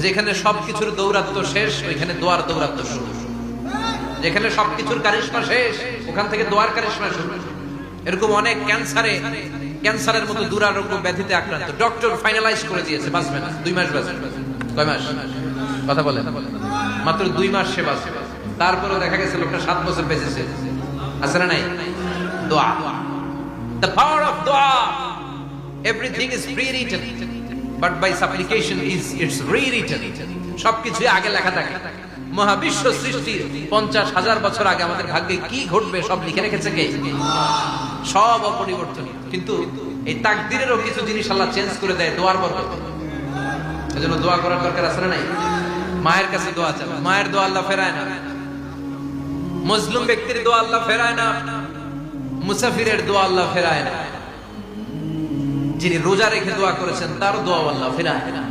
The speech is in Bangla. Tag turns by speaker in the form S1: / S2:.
S1: যেখানে সবকিছুর দৌরাত্ম শেষ ওইখানে দোয়ার দৌরাত্ম শুরু। যেখানে সবকিছুর কারিশমা শেষ ওখান থেকে দোয়ার কারিশমা শুরু। এরকম অনেক ক্যান্সারের মতো দুরারোগ্য ব্যাধিতে আক্রান্ত, ডক্টর ফাইনালাইজ করে দিয়েছে বাঁচবে না, 2 মাস বাঁচবে। কয় মাস কথা বলেন? মাত্র 2 মাস সে বাঁচবে। তারপরে দেখা গেছে লোকটা 7 বছর বেঁচেছে। আছে না নাই? দোয়া, the power of dua. Everything is pre-written, but by supplication it's rewritten. সবকিছু আগে লেখা থাকে। মহাবিশ্ব সৃষ্টির 50,000 বছর আগে আমাদের ভাগ্যে কি ঘটবে সব লিখে রেখেছে কে? সব অপরিবর্তনীয়। কিন্তু এই তাকদীরেরও কিছু জিনিস আল্লাহ চেঞ্জ করে দেয় দোয়ার বরকতে। এজন্য দোয়া করার দরকার আছে না নাই? মায়ের কাছে দোয়া চাও, মায়ের দোয়া আল্লাহ ফেরায় না। মুসলিম ব্যক্তির দোয়া আল্লাহ ফেরায় না, মুসাফিরের দোয়া আল্লাহ ফেরায় না। যিনি রোজা রেখে দোয়া করেছেন তার দোয়া আল্লাহ ফেরায় না।